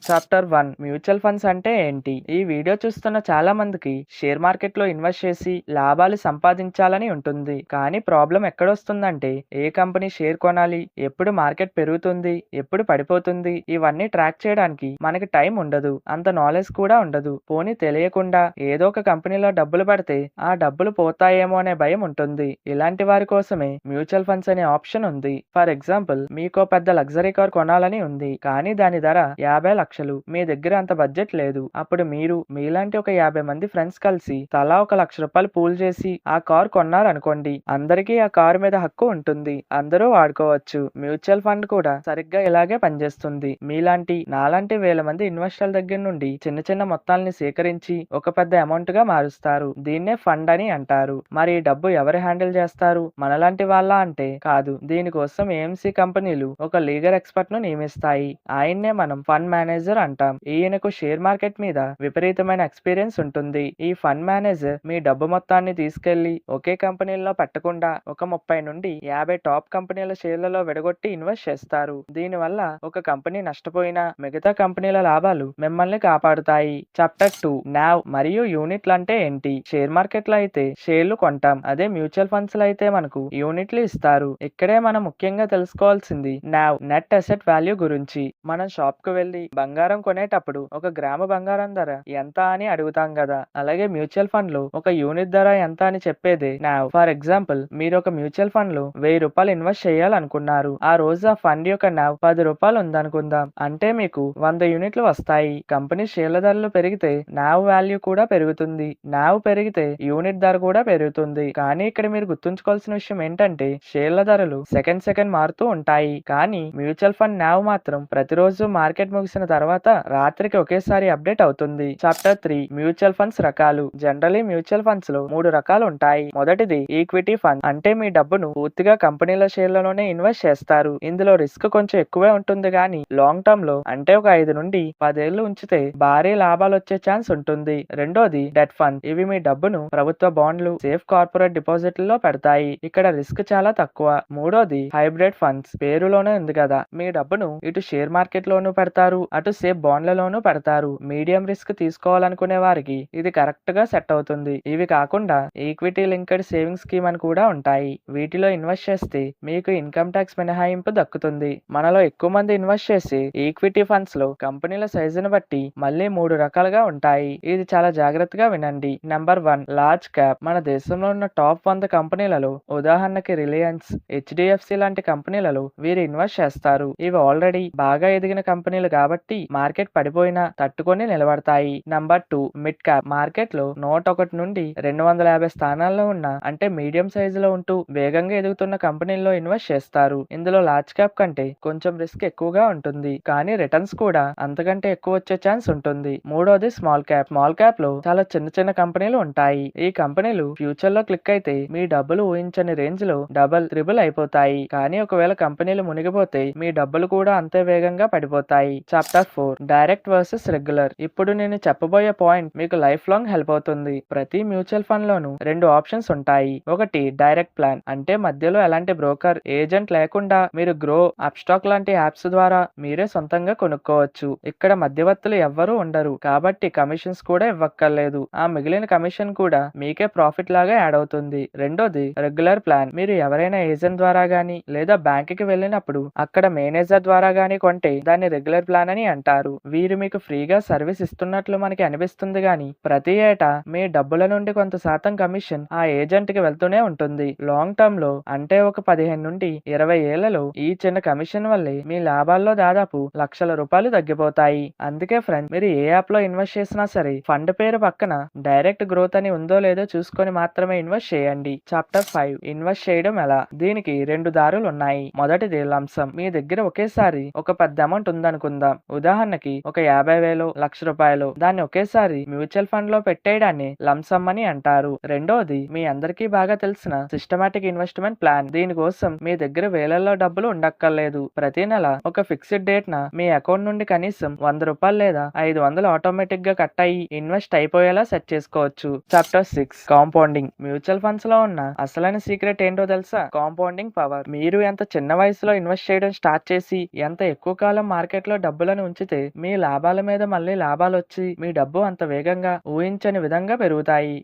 Chapter 1 mutual funds అంటే ఏంటి? ఈ వీడియో చూస్తున్న చాలా మందికి షేర్ మార్కెట్‌లో ఇన్వెస్ట్ చేసి లాభాలు సంపాదించాలని ఉంటుంది. కానీ ప్రాబ్లమ్ ఎక్కడొస్తుందంటే ఏ కంపెనీ షేర్ కొనాలి? ఎప్పుడు మార్కెట్ పెరుగుతుంది? ఎప్పుడు పడిపోతుంది? ఇవన్నీ ట్రాక్ చేయడానికి మనకి టైం ఉండదు. అంత నాలెడ్జ్ కూడా ఉండదు. పోనీ తెలియకుండా ఏదో ఒక కంపెనీలో డబ్బులు పెడితే ఆ డబ్బులు పోతాయేమో అనే భయం ఉంటుంది. ఇలాంటి వారి కోసమే మ్యూచువల్ ఫండ్స్ అనే ఆప్షన్ ఉంది. ఫర్ ఎగ్జాంపుల్ మీకో పెద్ద లగ్జరీ కార్ కొనాలని ఉంది. కానీ దాని ధర 50,00,000. మీ దగ్గర అంత బడ్జెట్ లేదు. అప్పుడు మీరు మీలాంటి ఒక 50 మంది ఫ్రెండ్స్ కలిసి తలా ఒక ₹1,00,000 పూల్ చేసి ఆ కార్ కొన్నారనుకోండి. అందరికీ ఆ కారు మీద హక్కు ఉంటుంది. అందరూ వాడుకోవచ్చు. మ్యూచువల్ ఫండ్ కూడా సరిగ్గా ఇలాగే పనిచేస్తుంది. మీలాంటి నాలాంటి వేల మంది ఇన్వెస్టర్ల దగ్గర నుండి చిన్న చిన్న మొత్తాల్ని సేకరించి ఒక పెద్ద అమౌంట్ గా మారుస్తారు. దీన్నే ఫండ్ అని అంటారు. మరి ఈ డబ్బు ఎవరు హ్యాండిల్ చేస్తారు? మనలాంటి వాళ్ళ అంటే కాదు. దీనికోసం ఏఎంసీ కంపెనీలు ఒక లీగల్ ఎక్స్పర్ట్ ను నియమిస్తాయి. ఆయన్నే మనం ఫండ్ మేనేజర్ అంటాం. ఈయనకు షేర్ మార్కెట్ మీద విపరీతమైన ఎక్స్పీరియన్స్ ఉంటుంది. ఈ ఫండ్ మేనేజర్ మీ డబ్బు మొత్తాన్ని తీసుకెళ్లి ఒకే కంపెనీలో పెట్టకుండా ఒక 30 నుండి 50 టాప్ కంపెనీల షేర్లలో విడగొట్టి ఇన్వెస్ట్ చేస్తారు. దీనివల్ల ఒక కంపెనీ నష్టపోయినా మిగతా కంపెనీల లాభాలు మిమ్మల్ని కాపాడుతాయి. చాప్టర్ 2 నావ్ మరియు యూనిట్లు అంటే ఏంటి? షేర్ మార్కెట్ లో అయితే షేర్లు కొంటాం. అదే మ్యూచువల్ ఫండ్స్ లో అయితే మనకు యూనిట్లు ఇస్తారు. ఇక్కడే మనం ముఖ్యంగా తెలుసుకోవాల్సింది నావ్ నెట్ అసెట్ వాల్యూ గురించి. మనం షాప్ కు వెళ్లి బంగారం కొనేటప్పుడు ఒక గ్రాము బంగారం ధర ఎంత అని అడుగుతాం కదా. అలాగే మ్యూచువల్ ఫండ్ లో ఒక యూనిట్ ధర ఎంత అని చెప్పేదే నావ్. ఫర్ ఎగ్జాంపుల్ మీరు ఒక మ్యూచువల్ ఫండ్ లో ₹1000 ఇన్వెస్ట్ చేయాలనుకున్నారు. ఆ రోజు ఆ ఫండ్ యొక్క నావ్ ₹10 ఉందనుకుందాం. అంటే మీకు 100 యూనిట్లు వస్తాయి. కంపెనీ షేర్ల ధరలు పెరిగితే నావ్ వాల్యూ కూడా పెరుగుతుంది. నావ్ పెరిగితే యూనిట్ ధర కూడా పెరుగుతుంది. కానీ ఇక్కడ మీరు గుర్తుంచుకోవాల్సిన విషయం ఏంటంటే షేర్ల ధరలు సెకండ్ మారుతూ ఉంటాయి. కానీ మ్యూచువల్ ఫండ్ నావ్ మాత్రం ప్రతిరోజు మార్కెట్ ముగిసిన తర్వాత రాత్రికి ఒకేసారి అప్డేట్ అవుతుంది. చాప్టర్ 3 మ్యూచువల్ ఫండ్స్ రకాలు. జనరలీ మ్యూచువల్ ఫండ్స్ లో 3 రకాలు ఉంటాయి. మొదటిది ఈక్విటీ ఫండ్. అంటే మీ డబ్బును పూర్తిగా కంపెనీల షేర్లలోనే ఇన్వెస్ట్ చేస్తారు. ఇందులో రిస్క్ కొంచెం ఎక్కువే ఉంటుంది కానీ లాంగ్ టర్మ్ లో అంటే ఒక 5 నుండి 10 ఏళ్లు ఉంచితే భారీ లాభాలు వచ్చే ఛాన్స్ ఉంటుంది. రెండోది డెట్ ఫండ్. ఇవి మీ డబ్బును ప్రభుత్వ బాండ్లు, సేఫ్ కార్పొరేట్ డిపాజిట్లలో పెడతాయి. ఇక్కడ రిస్క్ చాలా తక్కువ. మూడోది హైబ్రిడ్ ఫండ్స్. పేరులోనే ఉంది కదా, మీ డబ్బును ఇటు షేర్ మార్కెట్ లోను పెడతారు, అటు సేఫ్ బాండ్లలోనూ పెడతారు. మీడియం రిస్క్ తీసుకోవాలనుకునే వారికి ఇది కరెక్ట్ గా సెట్ అవుతుంది. ఇవి కాకుండా ఈక్విటీ లింక్డ్ సేవింగ్ స్కీమ్ అని కూడా ఉంటాయి. వీటిలో ఇన్వెస్ట్ చేస్తే మీకు ఇన్కమ్ ట్యాక్స్ మినహాయింపు దక్కుతుంది. మనలో ఎక్కువ మంది ఇన్వెస్ట్ చేసే ఈక్విటీ ఫండ్స్ లో కంపెనీల సైజును బట్టి మళ్ళీ 3 రకాలుగా ఉంటాయి. ఇది చాలా జాగ్రత్తగా వినండి. Number 1 large cap. మన దేశంలో ఉన్న టాప్ 100 కంపెనీలలో ఉదాహరణకి రిలయన్స్, హెచ్డిఎఫ్సి లాంటి కంపెనీలలో వీరు ఇన్వెస్ట్ చేస్తారు. ఇవి ఆల్రెడీ బాగా ఎదిగిన కంపెనీలు కాబట్టి మార్కెట్ పడిపోయినా తట్టుకొని నిలబడతాయి. Number 2 mid cap. మార్కెట్ లో 101 నుండి 250 స్థానాల్లో ఉన్న అంటే మీడియం సైజులో ఉంటూ వేగంగా ఎదుగుతున్న కంపెనీల్లో ఇన్వెస్ట్ చేస్తారు. ఇందులో లార్జ్ క్యాప్ కంటే కొంచెం రిస్క్ ఎక్కువగా ఉంటుంది కానీ రిటర్న్స్ కూడా అంతకంటే ఎక్కువ వచ్చే ఛాన్స్ ఉంటుంది. మూడోది స్మాల్ క్యాప్. స్మాల్ క్యాప్ లో చాలా చిన్న చిన్న కంపెనీలు ఉంటాయి. ఈ కంపెనీలు ఫ్యూచర్ లో క్లిక్ అయితే మీ డబ్బులు ఊహించని రేంజ్ లో డబుల్ త్రిబుల్ అయిపోతాయి. కానీ ఒకవేళ కంపెనీలు మునిగిపోతే మీ డబ్బులు కూడా అంతే వేగంగా పడిపోతాయి. Chapter 4 direct versus regular. ఇప్పుడు నేను చెప్పబోయే పాయింట్ మీకు లైఫ్ లాంగ్ హెల్ప్ అవుతుంది. ప్రతి మ్యూచువల్ ఫండ్ లోను 2 ఆప్షన్స్ ఉంటాయి. ఒకటి డైరెక్ట్ ప్లాన్. అంటే మధ్యలో ఎలాంటి బ్రోకర్, ఏజెంట్ లేకుండా మీరు గ్రో, అప్స్టాక్ లాంటి యాప్స్ ద్వారా మీరే సొంతంగా కొనుక్కోవచ్చు. ఇక్కడ మధ్యవర్తులు ఎవ్వరూ ఉండరు కాబట్టి కమిషన్స్ కూడా ఇవ్వక్కర్లేదు. ఆ మిగిలిన కమిషన్ కూడా మీకే ప్రాఫిట్ లాగా యాడ్ అవుతుంది. రెండోది రెగ్యులర్ ప్లాన్. మీరు ఎవరైనా ఏజెంట్ ద్వారా గానీ లేదా బ్యాంక్ కి వెళ్ళినప్పుడు అక్కడ మేనేజర్ ద్వారా గానీ కొంటే దాన్ని రెగ్యులర్ ప్లాన్ అని అంటారు. వీరు మీకు ఫ్రీగా సర్వీస్ ఇస్తున్నట్లు మనకి అనిపిస్తుంది గానీ ప్రతి ఏటా మీ డబ్బుల నుండి కొంత శాతం కమిషన్ ఆ ఏజెంట్ కి వెళ్తూనే ఉంటుంది. లాంగ్ టర్మ్ లో అంటే ఒక 15 నుండి 20 ఏళ్లలో ఈ చిన్న కమిషన్ వల్లే మీ లాభాల్లో దాదాపు లక్షల రూపాయలు తగ్గిపోతాయి. అందుకే ఫ్రెండ్స్, మీరు ఏ యాప్ లో ఇన్వెస్ట్ చేసినా సరే ఫండ్ పేరు పక్కన డైరెక్ట్ గ్రోత్ అని ఉందో లేదో చూసుకొని మాత్రమే ఇన్వెస్ట్ చేయండి. చాప్టర్ 5 ఇన్వెస్ట్ చేయడం ఎలా. దీనికి 2 దారులు ఉన్నాయి. మొదటిది లంసమ్. మీ దగ్గర ఒకేసారి ఒక పెద్ద అమౌంట్ ఉందనుకుందాం. ఉదాహరణకి ఒక 50,000, ₹1,00,000. దాన్ని ఒకేసారి మ్యూచువల్ ఫండ్ లో పెట్టేయడాన్ని లంసమ్ అని అంటారు. రెండోది మీ అందరికీ బాగా తెలిసిన సిస్టమాటిక్ ఇన్వెస్ట్మెంట్ ప్లాన్. దీనికోసం మీ దగ్గర వేలల్లో డబ్బులు ఉండక్కర్లేదు. ప్రతి నెల ఒక ఫిక్స్డ్ డేట్ న మీ అకౌంట్ నుండి కనీసం ₹100 లేదా 500 ఆటోమేటిక్ గా కట్ అయ్యి ఇన్వెస్ట్ అయిపోయేలా సెట్ చేసుకోవచ్చు. Chapter 6 compounding. మ్యూచువల్ ఫండ్స్ లో ఉన్న అసలైన సీక్రెట్ ఏంటో తెలుసా? Compounding power. మీరు ఎంత చిన్న వయసులో ఇన్వెస్ట్ చేయడం స్టార్ట్ చేసి ఎంత ఎక్కువ కాలం మార్కెట్ లో డబ్బులను ఉంచితే మీ లాభాల మీద మళ్ళీ లాభాలొచ్చి మీ డబ్బు అంత వేగంగా ఊహించని విధంగా పెరుగుతాయి.